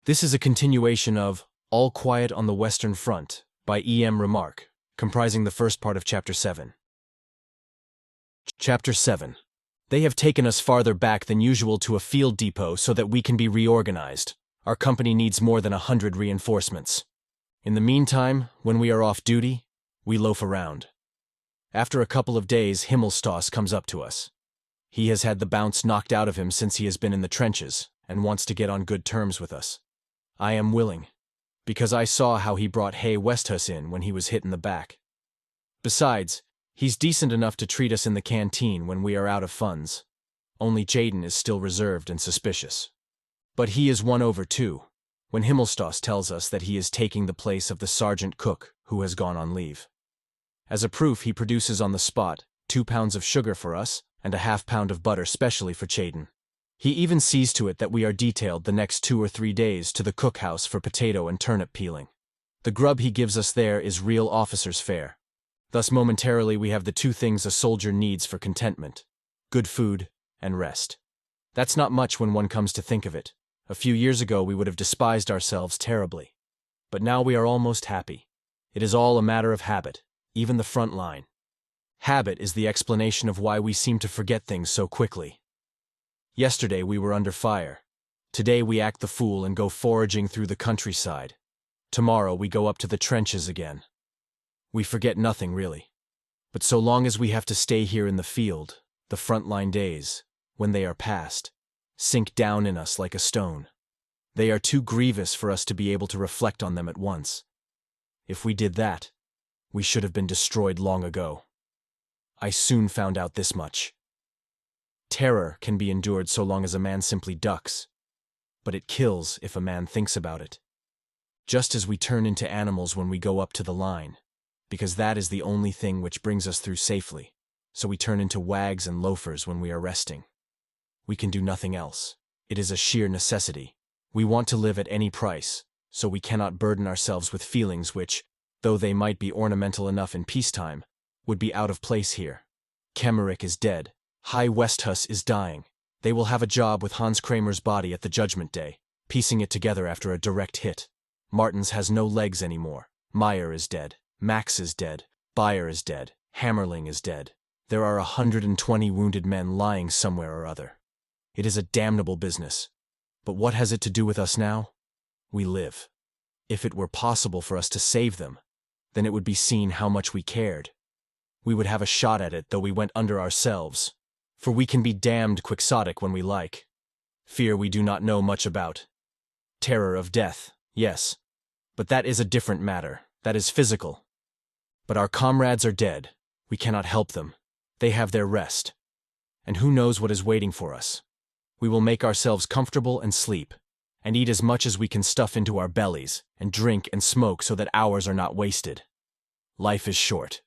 This is a continuation of All Quiet on the Western Front by Remarque, comprising the first part of Chapter 7. Chapter 7. They have taken us farther back than usual to a field depot so that we can be reorganized. Our company needs more than 100 reinforcements. In the meantime, when we are off duty, we loaf around. After a couple of days, Himmelstoss comes up to us. He has had the bounce knocked out of him since he has been in the trenches and wants to get on good terms with us. I am willing, because I saw how he brought Hay Westhus in when he was hit in the back. Besides, he's decent enough to treat us in the canteen when we are out of funds. Only Jaden is still reserved and suspicious. But he is won over too, when Himmelstoss tells us that he is taking the place of the sergeant cook who has gone on leave. As a proof, he produces on the spot 2 pounds of sugar for us and a half-pound of butter specially for Jaden. He even sees to it that we are detailed the next 2 or 3 days to the cookhouse for potato and turnip peeling. The grub he gives us there is real officer's fare. Thus momentarily we have the 2 things a soldier needs for contentment: good food and rest. That's not much when one comes to think of it. A few years ago we would have despised ourselves terribly. But now we are almost happy. It is all a matter of habit, even the front line. Habit is the explanation of why we seem to forget things so quickly. Yesterday we were under fire. Today we act the fool and go foraging through the countryside. Tomorrow we go up to the trenches again. We forget nothing really. But so long as we have to stay here in the field, the front-line days, when they are past, sink down in us like a stone. They are too grievous for us to be able to reflect on them at once. If we did that, we should have been destroyed long ago. I soon found out this much. Terror can be endured so long as a man simply ducks, but it kills if a man thinks about it. Just as we turn into animals when we go up to the line, because that is the only thing which brings us through safely, so we turn into wags and loafers when we are resting. We can do nothing else. It is a sheer necessity. We want to live at any price, so we cannot burden ourselves with feelings which, though they might be ornamental enough in peacetime, would be out of place here. Enrich is dead. Hay Westhus is dying. They will have a job with Hans Kramer's body at the Judgment Day, piecing it together after a direct hit. Martens has no legs anymore. Meyer is dead. Max is dead. Bayer is dead. Hammerling is dead. There are 120 wounded men lying somewhere or other. It is a damnable business. But what has it to do with us now? We live. If it were possible for us to save them, then it would be seen how much we cared. We would have a shot at it though we went under ourselves. For we can be damned quixotic when we like. Fear we do not know much about. Terror of death, yes. But that is a different matter. That is physical. But our comrades are dead. We cannot help them. They have their rest. And who knows what is waiting for us? We will make ourselves comfortable and sleep, and eat as much as we can stuff into our bellies, and drink and smoke so that hours are not wasted. Life is short.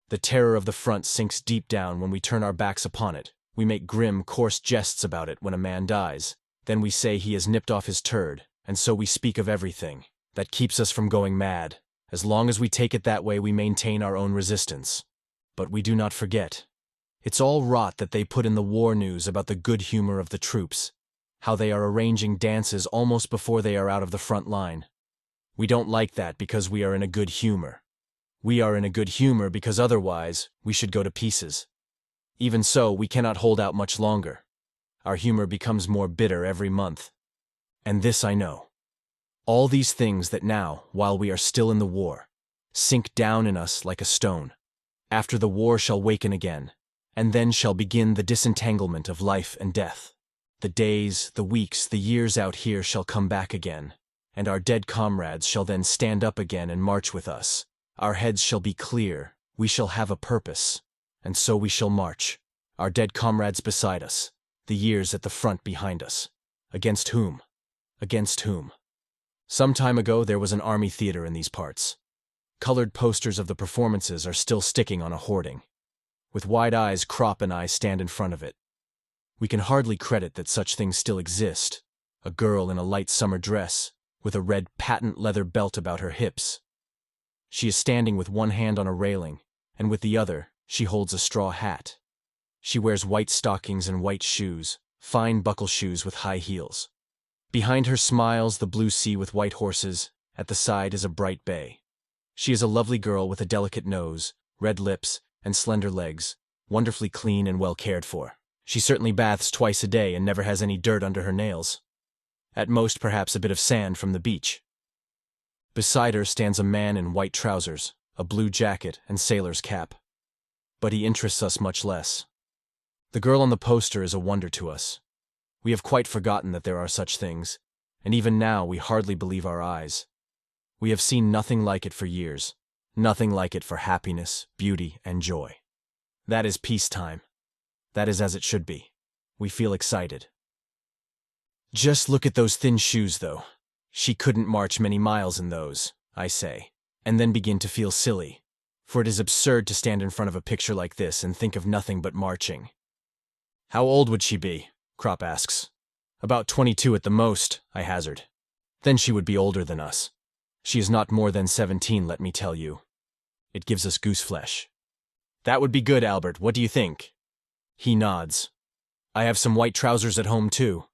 The terror of the front sinks deep down when we turn our backs upon it. We make grim, coarse jests about it when a man dies. Then we say he has nipped off his turd, and so we speak of everything. That keeps us from going mad. As long as we take it that way, we maintain our own resistance. But we do not forget. It's all rot that they put in the war news about the good humor of the troops, how they are arranging dances almost before they are out of the front line. We don't like that because we are in a good humor. We are in a good humor because otherwise we should go to pieces. Even so, we cannot hold out much longer. Our humor becomes more bitter every month. And this I know. All these things that now, while we are still in the war, sink down in us like a stone. After the war shall waken again, and then shall begin the disentanglement of life and death. The days, the weeks, the years out here shall come back again, and our dead comrades shall then stand up again and march with us. Our heads shall be clear, we shall have a purpose, and so we shall march, our dead comrades beside us, the years at the front behind us. Against whom? Against whom? Some time ago there was an army theater in these parts. Colored posters of the performances are still sticking on a hoarding. With wide eyes, Kropp and I stand in front of it. We can hardly credit that such things still exist. A girl in a light summer dress, with a red patent leather belt about her hips. She is standing with one hand on a railing, and with the other, she holds a straw hat. She wears white stockings and white shoes, fine buckle shoes with high heels. Behind her smiles the blue sea with white horses, at the side is a bright bay. She is a lovely girl with a delicate nose, red lips, and slender legs, wonderfully clean and well cared for. She certainly baths twice a day and never has any dirt under her nails. At most, perhaps a bit of sand from the beach. Beside her stands a man in white trousers, a blue jacket, and sailor's cap. But he interests us much less. The girl on the poster is a wonder to us. We have quite forgotten that there are such things, and even now we hardly believe our eyes. We have seen nothing like it for years, nothing like it for happiness, beauty, and joy. That is peacetime. That is as it should be. We feel excited. Just look at those thin shoes, though. She couldn't march many miles in those, I say, and then begin to feel silly, for it is absurd to stand in front of a picture like this and think of nothing but marching. How old would she be? Krop asks. About 22 at the most, I hazard. Then she would be older than us. She is not more than 17, let me tell you. It gives us goose flesh. That would be good, Albert. What do you think? He nods. I have some white trousers at home, too.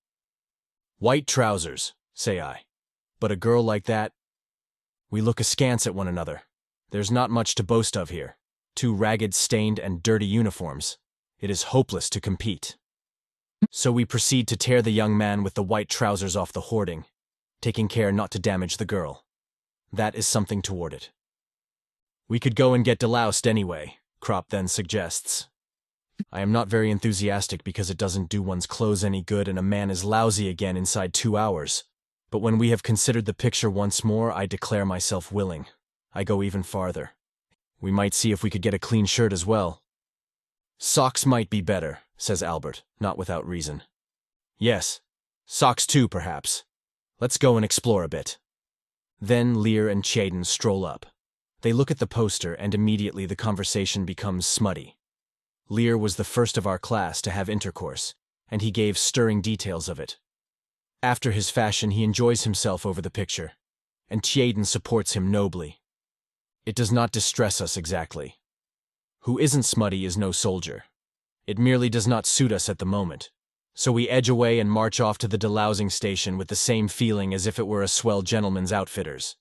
White trousers, say I. But a girl like that? We look askance at one another. There's not much to boast of here. 2 ragged, stained, and dirty uniforms. It is hopeless to compete. So we proceed to tear the young man with the white trousers off the hoarding, taking care not to damage the girl. That is something toward it. We could go and get deloused anyway, Krop then suggests. I am not very enthusiastic because it doesn't do one's clothes any good and a man is lousy again inside 2 hours. But when we have considered the picture once more, I declare myself willing. I go even farther. We might see if we could get a clean shirt as well. Socks might be better, says Albert, not without reason. Yes, socks too, perhaps. Let's go and explore a bit. Then Lear and Tjaden stroll up. They look at the poster and immediately the conversation becomes smutty. Lear was the first of our class to have intercourse, and he gave stirring details of it. After his fashion, he enjoys himself over the picture, and Tjaden supports him nobly. It does not distress us exactly. Who isn't smutty is no soldier. It merely does not suit us at the moment, so we edge away and march off to the delousing station with the same feeling as if it were a swell gentleman's outfitters.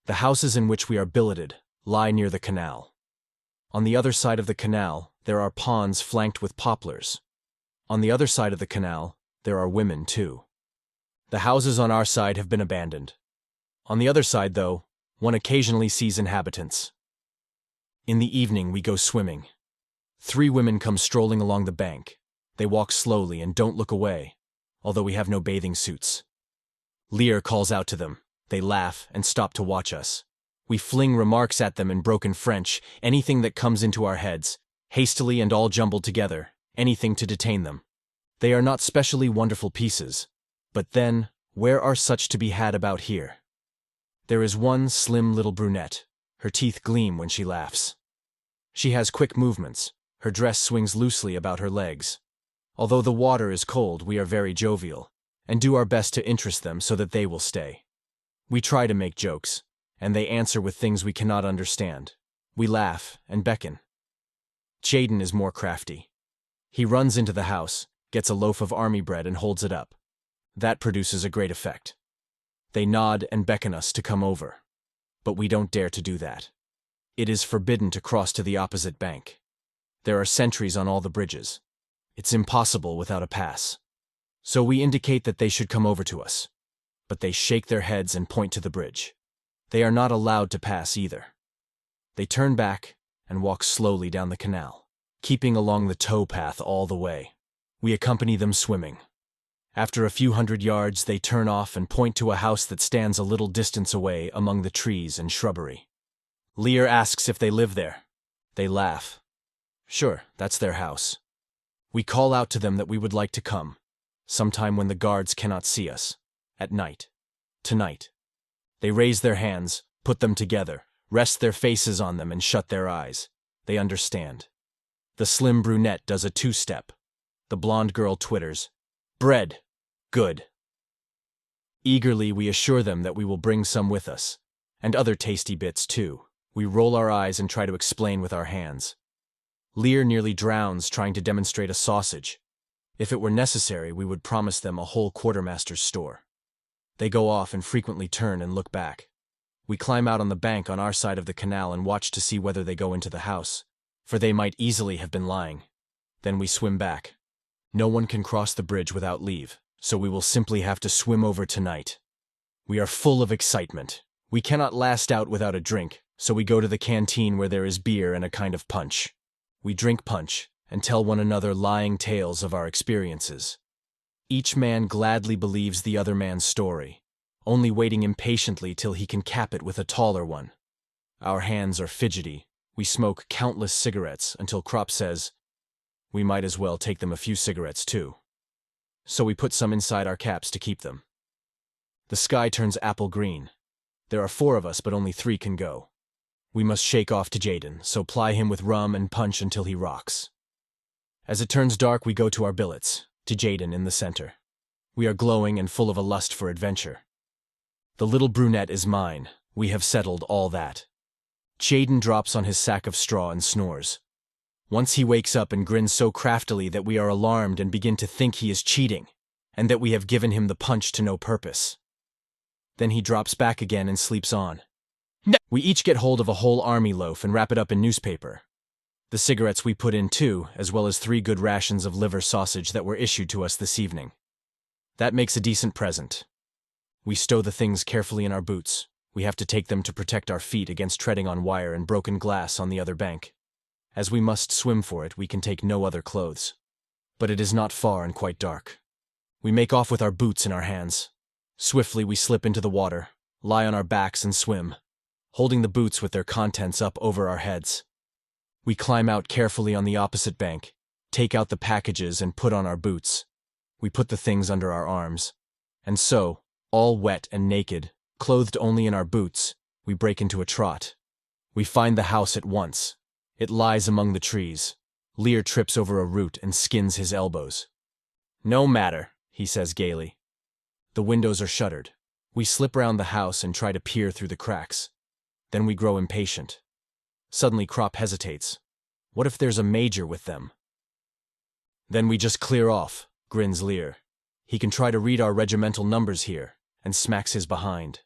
The houses in which we are billeted lie near the canal. On the other side of the canal, there are ponds flanked with poplars. On the other side of the canal, there are women, too. The houses on our side have been abandoned. On the other side, though, one occasionally sees inhabitants. In the evening, we go swimming. 3 women come strolling along the bank. They walk slowly and don't look away, although we have no bathing suits. Lear calls out to them. They laugh and stop to watch us. We fling remarks at them in broken French, anything that comes into our heads, hastily and all jumbled together, anything to detain them. They are not specially wonderful pieces, but then, where are such to be had about here? There is one slim little brunette. Her teeth gleam when she laughs. She has quick movements. Her dress swings loosely about her legs. Although the water is cold, we are very jovial, and do our best to interest them so that they will stay. We try to make jokes, and they answer with things we cannot understand. We laugh and beckon. Tjaden is more crafty. He runs into the house, gets a loaf of army bread and holds it up. That produces a great effect. They nod and beckon us to come over. But we don't dare to do that. It is forbidden to cross to the opposite bank. There are sentries on all the bridges. It's impossible without a pass. So we indicate that they should come over to us. But they shake their heads and point to the bridge. They are not allowed to pass either. They turn back and walk slowly down the canal, keeping along the tow path all the way. We accompany them swimming. After a few hundred yards, they turn off and point to a house that stands a little distance away among the trees and shrubbery. Lear asks if they live there. They laugh. Sure, that's their house. We call out to them that we would like to come, sometime when the guards cannot see us, at night, tonight. They raise their hands, put them together, rest their faces on them and shut their eyes. They understand. The slim brunette does a 2-step. The blonde girl twitters, "Bread! Good." Eagerly we assure them that we will bring some with us, and other tasty bits too. We roll our eyes and try to explain with our hands. Lear nearly drowns trying to demonstrate a sausage. If it were necessary, we would promise them a whole quartermaster's store. They go off and frequently turn and look back. We climb out on the bank on our side of the canal and watch to see whether they go into the house, for they might easily have been lying. Then we swim back. No one can cross the bridge without leave, so we will simply have to swim over tonight. We are full of excitement. We cannot last out without a drink, so we go to the canteen where there is beer and a kind of punch. We drink punch and tell one another lying tales of our experiences. Each man gladly believes the other man's story, only waiting impatiently till he can cap it with a taller one. Our hands are fidgety. We smoke countless cigarettes until Krop says, "We might as well take them a few cigarettes too." So we put some inside our caps to keep them. The sky turns apple green. There are 4 of us, but only 3 can go. We must shake off to Jaden, so ply him with rum and punch until he rocks. As it turns dark, we go to our billets, to Jaden in the center. We are glowing and full of a lust for adventure. The little brunette is mine. We have settled all that. Jaden drops on his sack of straw and snores. Once he wakes up and grins so craftily that we are alarmed and begin to think he is cheating, and that we have given him the punch to no purpose. Then he drops back again and sleeps on. We each get hold of a whole army loaf and wrap it up in newspaper. The cigarettes we put in too, as well as 3 good rations of liver sausage that were issued to us this evening. That makes a decent present. We stow the things carefully in our boots. We have to take them to protect our feet against treading on wire and broken glass on the other bank. As we must swim for it, we can take no other clothes. But it is not far and quite dark. We make off with our boots in our hands. Swiftly we slip into the water, lie on our backs and swim, holding the boots with their contents up over our heads. We climb out carefully on the opposite bank, take out the packages and put on our boots. We put the things under our arms. And so, all wet and naked, clothed only in our boots, we break into a trot. We find the house at once. It lies among the trees. Lear trips over a root and skins his elbows. "No matter," he says gaily. The windows are shuttered. We slip round the house and try to peer through the cracks. Then we grow impatient. Suddenly Krop hesitates. What if there's a major with them? "Then we just clear off," grins Lear. "He can try to read our regimental numbers here," and smacks his behind.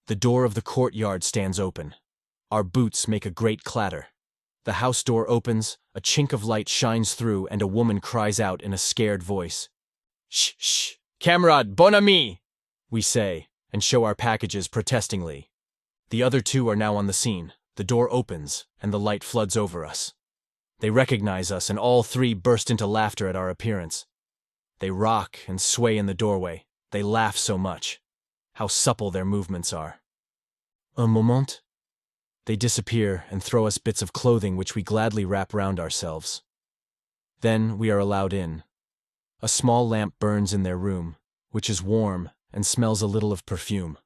The door of the courtyard stands open. Our boots make a great clatter. The house door opens, a chink of light shines through, and a woman cries out in a scared voice. "Shh, shh, camarade, bon ami," we say, and show our packages protestingly. The other 2 are now on the scene. The door opens, and the light floods over us. They recognize us, and all 3 burst into laughter at our appearance. They rock and sway in the doorway. They laugh so much. How supple their movements are. "Un moment." They disappear and throw us bits of clothing which we gladly wrap round ourselves. Then we are allowed in. A small lamp burns in their room, which is warm and smells a little of perfume.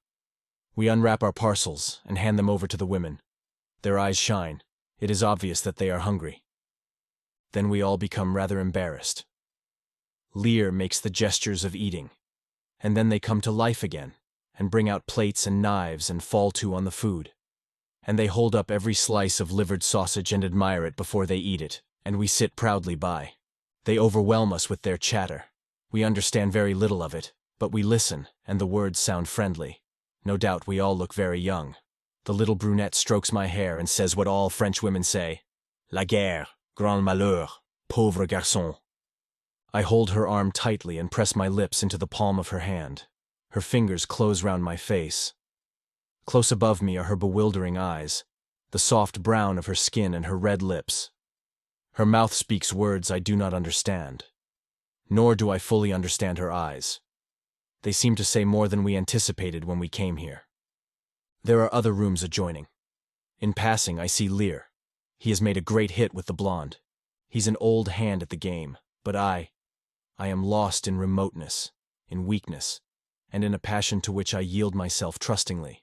We unwrap our parcels and hand them over to the women. Their eyes shine. It is obvious that they are hungry. Then we all become rather embarrassed. Lear makes the gestures of eating, and then they come to life again, and bring out plates and knives and fall to on the food. And they hold up every slice of livered sausage and admire it before they eat it, and we sit proudly by. They overwhelm us with their chatter. We understand very little of it, but we listen, and the words sound friendly. No doubt we all look very young. The little brunette strokes my hair and says what all French women say. "La guerre, grand malheur, pauvre garçon." I hold her arm tightly and press my lips into the palm of her hand. Her fingers close round my face. Close above me are her bewildering eyes, the soft brown of her skin and her red lips. Her mouth speaks words I do not understand. Nor do I fully understand her eyes. They seem to say more than we anticipated when we came here. There are other rooms adjoining. In passing, I see Lear. He has made a great hit with the blonde. He's an old hand at the game, but I am lost in remoteness, in weakness, and in a passion to which I yield myself trustingly.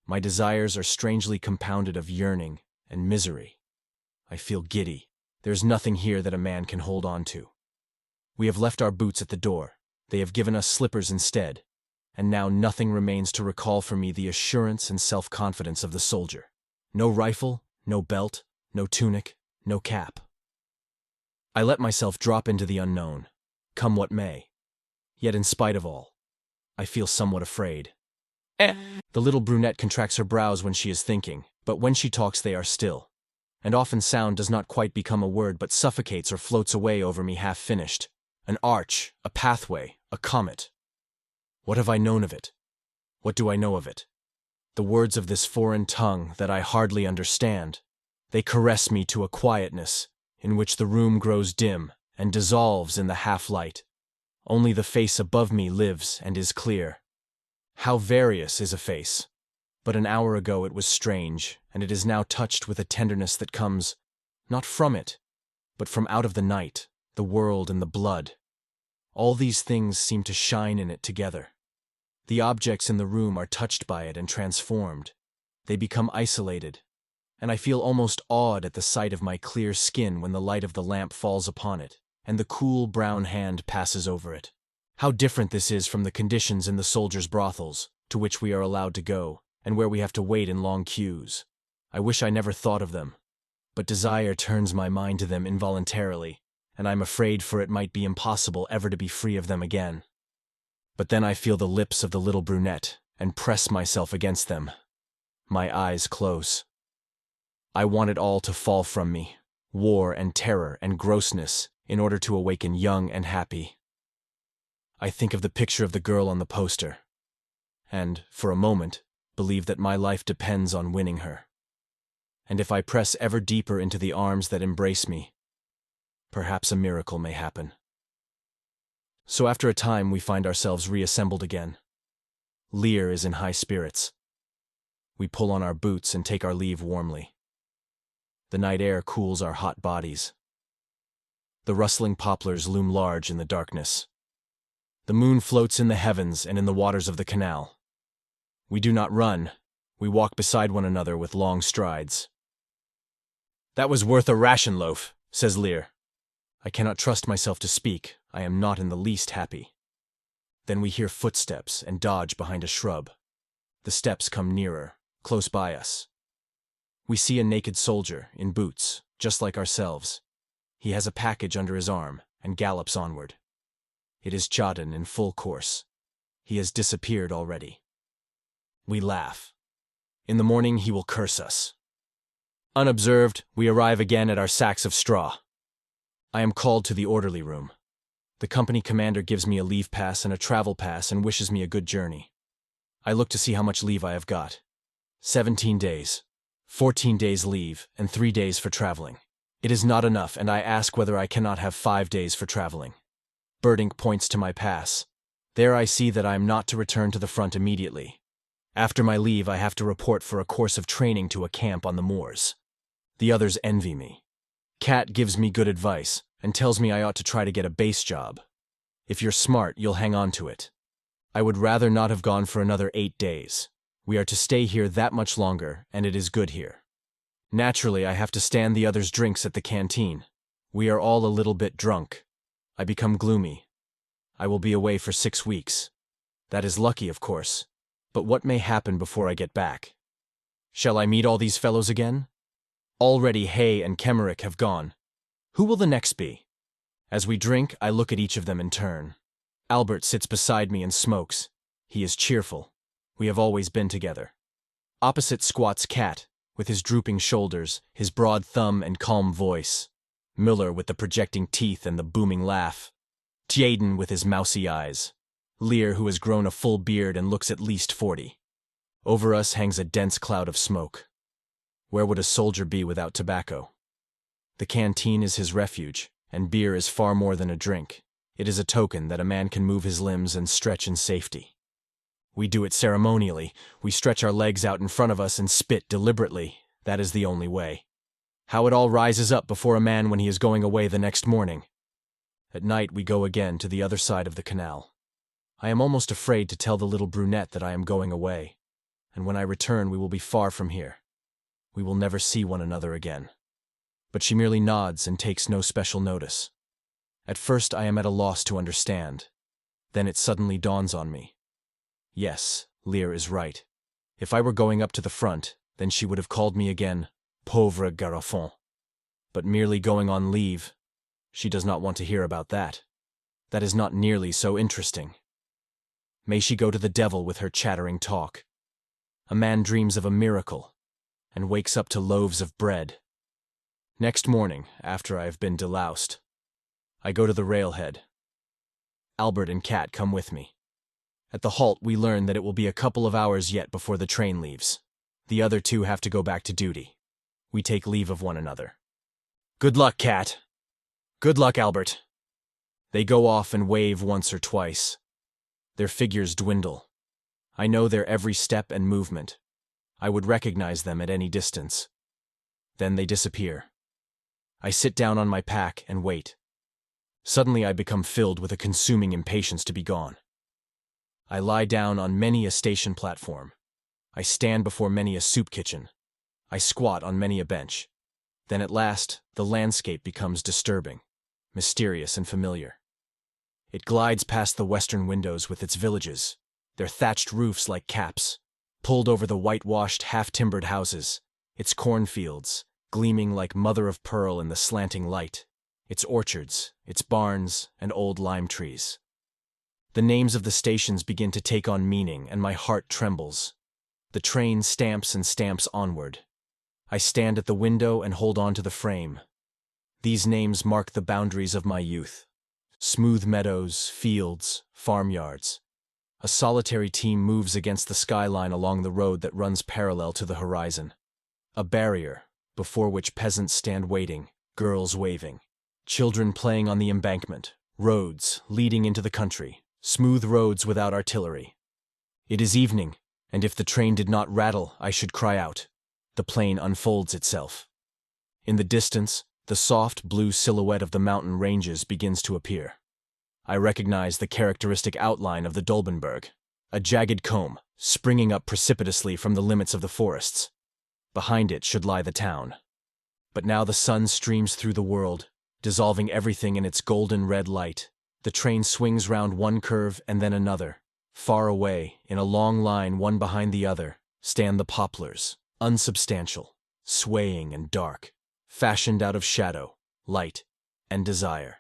My desires are strangely compounded of yearning and misery. I feel giddy. There's nothing here that a man can hold on to. We have left our boots at the door. They have given us slippers instead, and now nothing remains to recall for me the assurance and self-confidence of the soldier. No rifle, no belt, no tunic, no cap. I let myself drop into the unknown, come what may. Yet in spite of all, I feel somewhat afraid. The little brunette contracts her brows when she is thinking, but when she talks they are still. And often sound does not quite become a word but suffocates or floats away over me half-finished. An arch, a pathway, a comet. What have I known of it? What do I know of it? The words of this foreign tongue that I hardly understand. They caress me to a quietness, in which the room grows dim and dissolves in the half-light. Only the face above me lives and is clear. How various is a face! But an hour ago it was strange, and it is now touched with a tenderness that comes, not from it, but from out of the night, the world and the blood. All these things seem to shine in it together. The objects in the room are touched by it and transformed. They become isolated, and I feel almost awed at the sight of my clear skin when the light of the lamp falls upon it, and the cool brown hand passes over it. How different this is from the conditions in the soldiers' brothels, to which we are allowed to go, and where we have to wait in long queues. I wish I never thought of them, but desire turns my mind to them involuntarily, and I'm afraid for it might be impossible ever to be free of them again. But then I feel the lips of the little brunette, and press myself against them. My eyes close. I want it all to fall from me, war and terror and grossness, in order to awaken young and happy. I think of the picture of the girl on the poster, and, for a moment, believe that my life depends on winning her. And if I press ever deeper into the arms that embrace me, perhaps a miracle may happen. So after a time we find ourselves reassembled again. Lear is in high spirits. We pull on our boots and take our leave warmly. The night air cools our hot bodies. The rustling poplars loom large in the darkness. The moon floats in the heavens and in the waters of the canal. We do not run. We walk beside one another with long strides. "That was worth a ration loaf," says Lear. I cannot trust myself to speak. I am not in the least happy. Then we hear footsteps and dodge behind a shrub. The steps come nearer, close by us. We see a naked soldier, in boots, just like ourselves. He has a package under his arm and gallops onward. It is Chadin in full course. He has disappeared already. We laugh. In the morning he will curse us. Unobserved, we arrive again at our sacks of straw. I am called to the orderly room. The company commander gives me a leave pass and a travel pass and wishes me a good journey. I look to see how much leave I have got. 17 days. 14 days leave and 3 days for traveling. It is not enough, and I ask whether I cannot have 5 days for traveling. Birdink points to my pass. There I see that I am not to return to the front immediately. After my leave I have to report for a course of training to a camp on the moors. The others envy me. Kat gives me good advice and tells me I ought to try to get a base job. If you're smart, you'll hang on to it. I would rather not have gone for another 8 days. We are to stay here that much longer, and it is good here. Naturally, I have to stand the others' drinks at the canteen. We are all a little bit drunk. I become gloomy. I will be away for 6 weeks. That is lucky, of course. But what may happen before I get back? Shall I meet all these fellows again? Already Hay and Kemmerich have gone. Who will the next be? As we drink, I look at each of them in turn. Albert sits beside me and smokes. He is cheerful. We have always been together. Opposite squats Kat, with his drooping shoulders, his broad thumb and calm voice. Müller with the projecting teeth and the booming laugh. Tjaden with his mousy eyes. Lear, who has grown a full beard and looks at least 40. Over us hangs a dense cloud of smoke. Where would a soldier be without tobacco? The canteen is his refuge, and beer is far more than a drink. It is a token that a man can move his limbs and stretch in safety. We do it ceremonially. We stretch our legs out in front of us and spit deliberately. That is the only way. How it all rises up before a man when he is going away the next morning. At night we go again to the other side of the canal. I am almost afraid to tell the little brunette that I am going away, and when I return we will be far from here. We will never see one another again. But she merely nods and takes no special notice. At first I am at a loss to understand. Then it suddenly dawns on me. Yes, Lear is right. If I were going up to the front, then she would have called me again, pauvre garçon. But merely going on leave, she does not want to hear about that. That is not nearly so interesting. May she go to the devil with her chattering talk. A man dreams of a miracle and wakes up to loaves of bread. Next morning, after I have been deloused, I go to the railhead. Albert and Kat come with me. At the halt, we learn that it will be a couple of hours yet before the train leaves. The other two have to go back to duty. We take leave of one another. Good luck, Kat. Good luck, Albert. They go off and wave once or twice. Their figures dwindle. I know their every step and movement. I would recognize them at any distance. Then they disappear. I sit down on my pack and wait. Suddenly I become filled with a consuming impatience to be gone. I lie down on many a station platform. I stand before many a soup kitchen. I squat on many a bench. Then at last, the landscape becomes disturbing, mysterious and familiar. It glides past the western windows with its villages, their thatched roofs like caps, pulled over the whitewashed, half-timbered houses, its cornfields, gleaming like mother of pearl in the slanting light, its orchards, its barns, and old lime trees. The names of the stations begin to take on meaning, and my heart trembles. The train stamps and stamps onward. I stand at the window and hold on to the frame. These names mark the boundaries of my youth. Smooth meadows, fields, farmyards. A solitary team moves against the skyline along the road that runs parallel to the horizon. A barrier, before which peasants stand waiting, girls waving. Children playing on the embankment, roads leading into the country, smooth roads without artillery. It is evening, and if the train did not rattle, I should cry out. The plain unfolds itself. In the distance, the soft blue silhouette of the mountain ranges begins to appear. I recognize the characteristic outline of the Dolbenberg, a jagged comb, springing up precipitously from the limits of the forests. Behind it should lie the town. But now the sun streams through the world, dissolving everything in its golden red light. The train swings round one curve and then another. Far away, in a long line one behind the other, stand the poplars, unsubstantial, swaying and dark, fashioned out of shadow, light, and desire.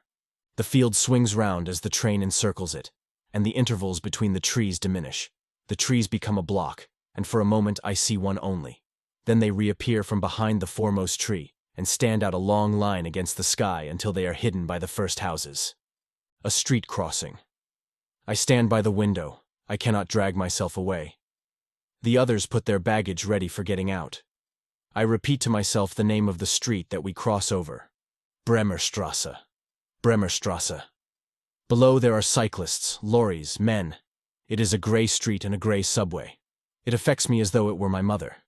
The field swings round as the train encircles it, and the intervals between the trees diminish. The trees become a block, and for a moment I see one only. Then they reappear from behind the foremost tree, and stand out a long line against the sky until they are hidden by the first houses. A street crossing. I stand by the window. I cannot drag myself away. The others put their baggage ready for getting out. I repeat to myself the name of the street that we cross over. Bremerstrasse. Bremerstrasse. Below there are cyclists, lorries, men. It is a gray street and a gray subway. It affects me as though it were my mother.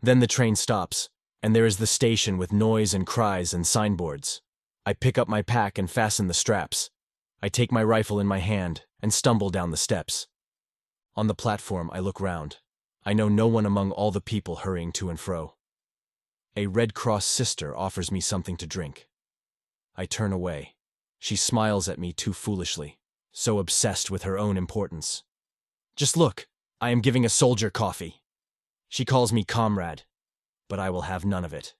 Then the train stops, and there is the station with noise and cries and signboards. I pick up my pack and fasten the straps. I take my rifle in my hand and stumble down the steps. On the platform, I look round. I know no one among all the people hurrying to and fro. A Red Cross sister offers me something to drink. I turn away. She smiles at me too foolishly, so obsessed with her own importance. Just look, I am giving a soldier coffee. She calls me comrade, but I will have none of it.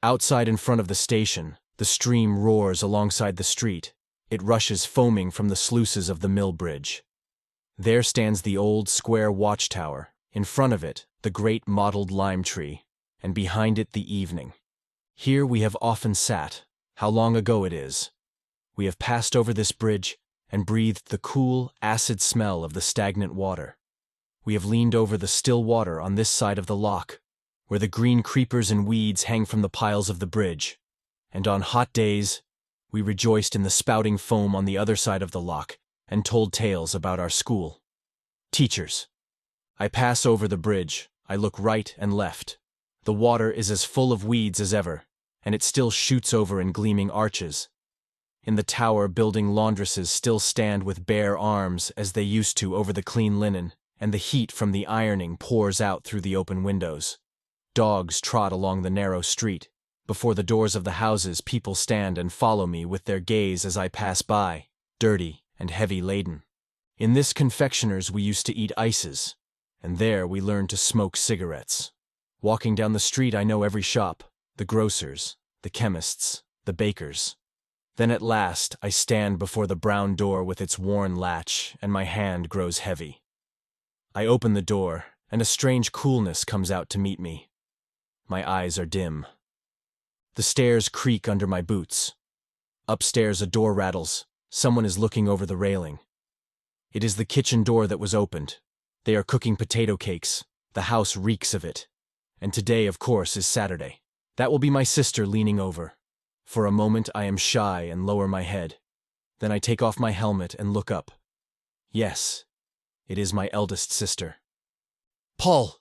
Outside in front of the station, the stream roars alongside the street. It rushes foaming from the sluices of the mill bridge. There stands the old square watchtower, in front of it the great mottled lime tree, and behind it the evening. Here we have often sat. How long ago it is. We have passed over this bridge and breathed the cool, acid smell of the stagnant water. We have leaned over the still water on this side of the lock, where the green creepers and weeds hang from the piles of the bridge, and on hot days, we rejoiced in the spouting foam on the other side of the lock and told tales about our school. Teachers. I pass over the bridge. I look right and left. The water is as full of weeds as ever, and it still shoots over in gleaming arches. In the tower building, laundresses still stand with bare arms as they used to over the clean linen, and the heat from the ironing pours out through the open windows. Dogs trot along the narrow street. Before the doors of the houses, people stand and follow me with their gaze as I pass by, dirty and heavy laden. In this confectioner's we used to eat ices, and there we learned to smoke cigarettes. Walking down the street I know every shop, the grocer's, the chemist's, the baker's. Then at last I stand before the brown door with its worn latch, and my hand grows heavy. I open the door, and a strange coolness comes out to meet me. My eyes are dim. The stairs creak under my boots. Upstairs a door rattles. Someone is looking over the railing. It is the kitchen door that was opened. They are cooking potato cakes. The house reeks of it. And today, of course, is Saturday. That will be my sister leaning over. For a moment I am shy and lower my head. Then I take off my helmet and look up. Yes, it is my eldest sister. "Paul!"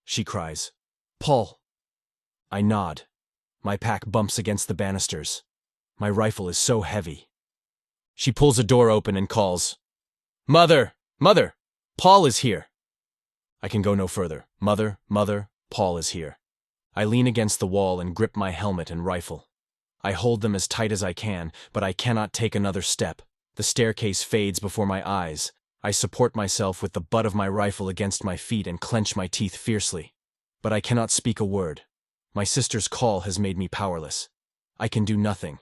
she cries. "Paul!" I nod. My pack bumps against the banisters. My rifle is so heavy. She pulls a door open and calls, "Mother! Mother! Paul is here!" I can go no further. "Mother! Mother! Paul is here." I lean against the wall and grip my helmet and rifle. I hold them as tight as I can, but I cannot take another step. The staircase fades before my eyes. I support myself with the butt of my rifle against my feet and clench my teeth fiercely. But I cannot speak a word. My sister's call has made me powerless. I can do nothing.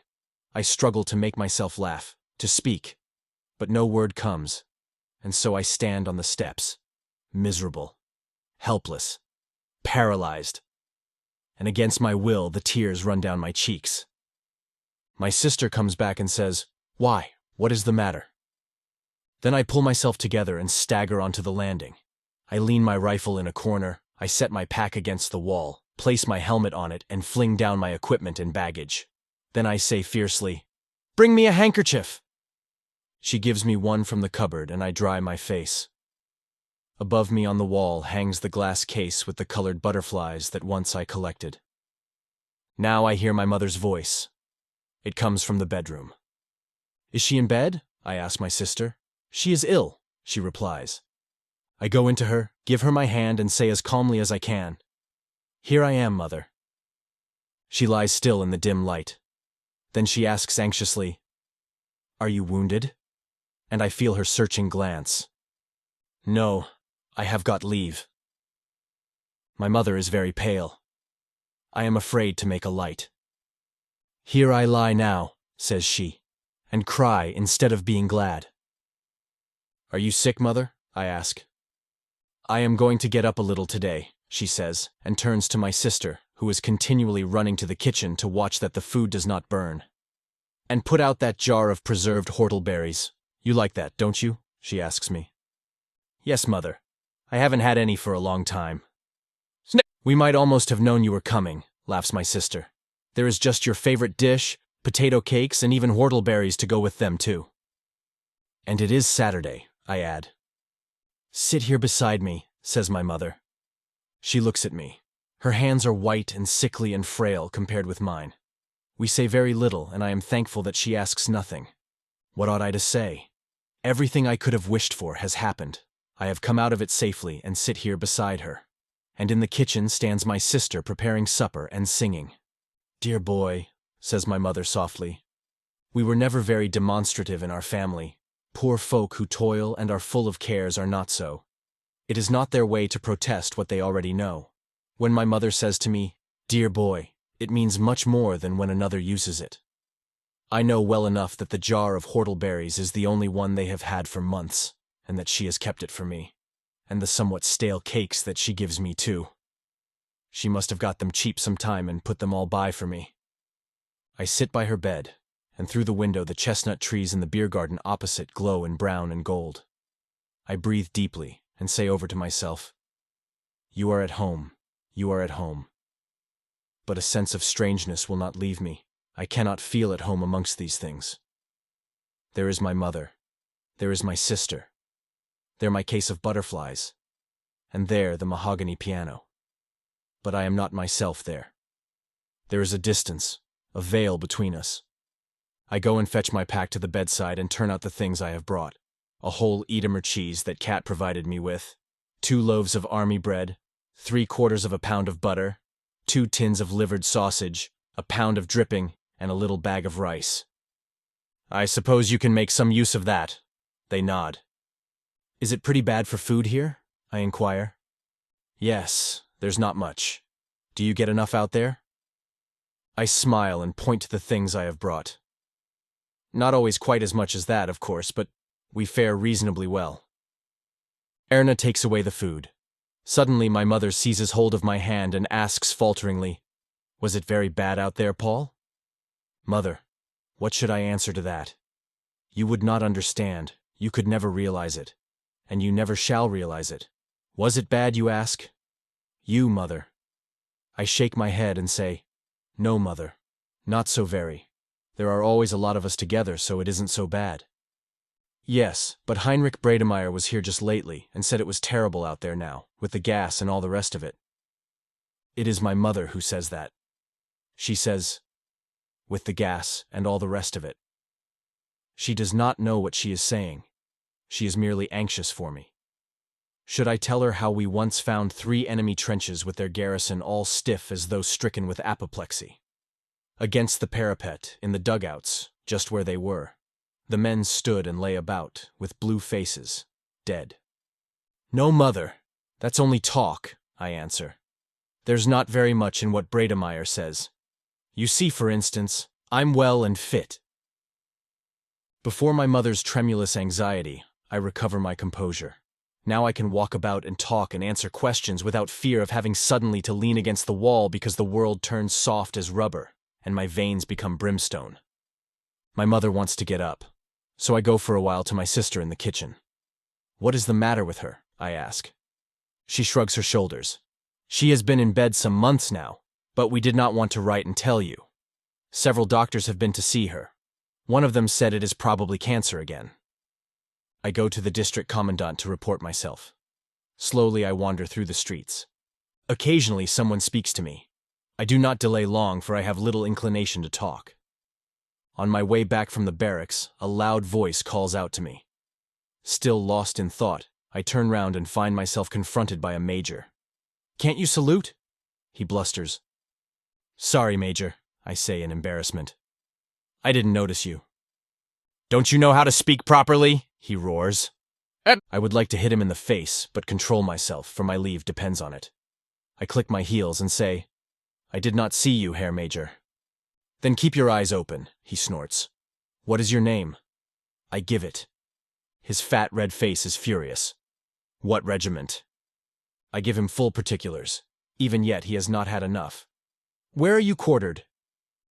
I struggle to make myself laugh, to speak. But no word comes. And so I stand on the steps, miserable, helpless, paralyzed. And against my will, the tears run down my cheeks. My sister comes back and says, "Why? What is the matter?" Then I pull myself together and stagger onto the landing. I lean my rifle in a corner, I set my pack against the wall, place my helmet on it, and fling down my equipment and baggage. Then I say fiercely, "Bring me a handkerchief!" She gives me one from the cupboard and I dry my face. Above me on the wall hangs the glass case with the colored butterflies that once I collected. Now I hear my mother's voice. It comes from the bedroom. "Is she in bed?" I ask my sister. "She is ill," she replies. I go into her, give her my hand, and say as calmly as I can, "Here I am, Mother." She lies still in the dim light. Then she asks anxiously, "Are you wounded?" And I feel her searching glance. "No, I have got leave." My mother is very pale. I am afraid to make a light. "Here I lie now," says she, "and cry instead of being glad." "Are you sick, Mother?" I ask. "I am going to get up a little today," she says, and turns to my sister, who is continually running to the kitchen to watch that the food does not burn. "And put out that jar of preserved whortleberries. You like that, don't you?" she asks me. "Yes, Mother. I haven't had any for a long time." "We might almost have known you were coming," laughs my sister. "There is just your favorite dish, potato cakes, and even whortleberries to go with them, too." "And it is Saturday," I add. "Sit here beside me," says my mother. She looks at me. Her hands are white and sickly and frail compared with mine. We say very little, and I am thankful that she asks nothing. What ought I to say? Everything I could have wished for has happened. I have come out of it safely and sit here beside her. And in the kitchen stands my sister preparing supper and singing. "Dear boy," says my mother softly. "We were never very demonstrative in our family. Poor folk who toil and are full of cares are not so. It is not their way to protest what they already know. When my mother says to me, 'Dear boy,' it means much more than when another uses it. I know well enough that the jar of whortleberries is the only one they have had for months, and that she has kept it for me, and the somewhat stale cakes that she gives me too. She must have got them cheap some time and put them all by for me." I sit by her bed, and through the window the chestnut trees in the beer garden opposite glow in brown and gold. I breathe deeply and say over to myself, "You are at home, you are at home." But a sense of strangeness will not leave me. I cannot feel at home amongst these things. There is my mother. There is my sister. There my case of butterflies. And there the mahogany piano. But I am not myself there. There is a distance, a veil between us. I go and fetch my pack to the bedside and turn out the things I have brought. A whole Edamer cheese that Cat provided me with, 2 loaves of army bread, 3/4 of a pound of butter, 2 tins of livered sausage, a pound of dripping, and a little bag of rice. "I suppose you can make some use of that." They nod. "Is it pretty bad for food here?" I inquire. "Yes, there's not much. Do you get enough out there?" I smile and point to the things I have brought. Not always quite as much as that, of course, but we fare reasonably well. Erna takes away the food. Suddenly, my mother seizes hold of my hand and asks falteringly, "Was it very bad out there, Paul?" Mother, what should I answer to that? You would not understand, you could never realize it, and you never shall realize it. Was it bad, you ask? You, mother. I shake my head and say, no, mother, not so very. There are always a lot of us together, so it isn't so bad. Yes, but Heinrich Bredemeyer was here just lately and said it was terrible out there now, with the gas and all the rest of it. It is my mother who says that. She says, with the gas and all the rest of it. She does not know what she is saying. She is merely anxious for me. Should I tell her how we once found 3 enemy trenches with their garrison all stiff as though stricken with apoplexy? Against the parapet, in the dugouts, just where they were, the men stood and lay about, with blue faces, dead. No, mother, that's only talk, I answer. There's not very much in what Bredemeyer says. You see, for instance, I'm well and fit. Before my mother's tremulous anxiety, I recover my composure. Now I can walk about and talk and answer questions without fear of having suddenly to lean against the wall because the world turns soft as rubber and my veins become brimstone. My mother wants to get up, so I go for a while to my sister in the kitchen. What is the matter with her? I ask. She shrugs her shoulders. She has been in bed some months now, but we did not want to write and tell you. Several doctors have been to see her. One of them said it is probably cancer again. I go to the district commandant to report myself. Slowly I wander through the streets. Occasionally someone speaks to me. I do not delay long, for I have little inclination to talk. On my way back from the barracks, a loud voice calls out to me. Still lost in thought, I turn round and find myself confronted by a major. "Can't you salute?" He blusters. "Sorry, Major," I say in embarrassment. "I didn't notice you." "Don't you know how to speak properly?" he roars. I would like to hit him in the face, but control myself, for my leave depends on it. I click my heels and say, "I did not see you, Herr Major." "Then keep your eyes open," he snorts. "What is your name?" I give it. His fat red face is furious. "What regiment?" I give him full particulars. Even yet he has not had enough. "Where are you quartered?"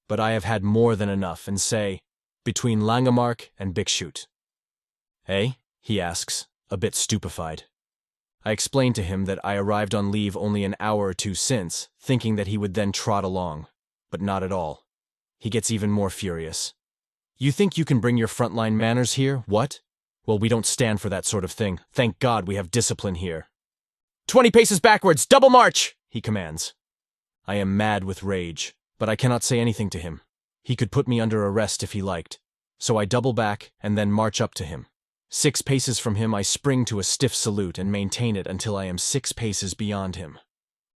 But I have had more than enough and say, "Between Langemarck and Bixschoote." "Eh?" he asks, a bit stupefied. I explain to him that I arrived on leave only an hour or 2 since, thinking that he would then trot along, but not at all. He gets even more furious. "You think you can bring your frontline manners here, what? Well, we don't stand for that sort of thing. Thank God we have discipline here." 20 paces backwards, double march, he commands. I am mad with rage, but I cannot say anything to him. He could put me under arrest if he liked. So I double back and then march up to him. 6 paces from him I spring to a stiff salute and maintain it until I am 6 paces beyond him.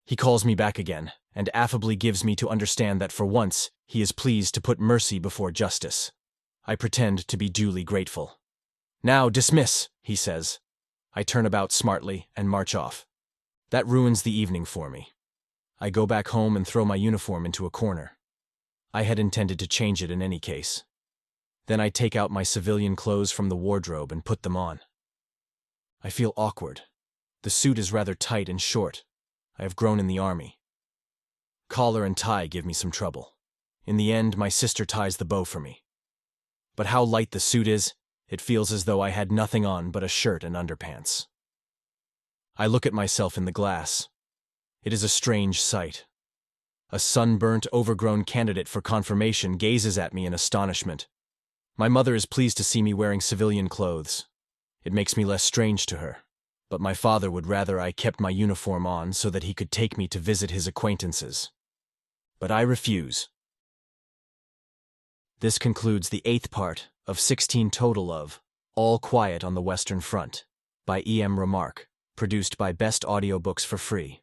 He calls me back again, and affably gives me to understand that for once he is pleased to put mercy before justice. I pretend to be duly grateful. "Now dismiss," he says. I turn about smartly and march off. That ruins the evening for me. I go back home and throw my uniform into a corner. I had intended to change it in any case. Then I take out my civilian clothes from the wardrobe and put them on. I feel awkward. The suit is rather tight and short. I have grown in the army. Collar and tie give me some trouble. In the end, my sister ties the bow for me. But how light the suit is, it feels as though I had nothing on but a shirt and underpants. I look at myself in the glass. It is a strange sight. A sunburnt, overgrown candidate for confirmation gazes at me in astonishment. My mother is pleased to see me wearing civilian clothes. It makes me less strange to her, but my father would rather I kept my uniform on so that he could take me to visit his acquaintances. But I refuse. This concludes the 8th part of 16 total of All Quiet on the Western Front by E.M. Remarque, produced by Best Audiobooks for Free.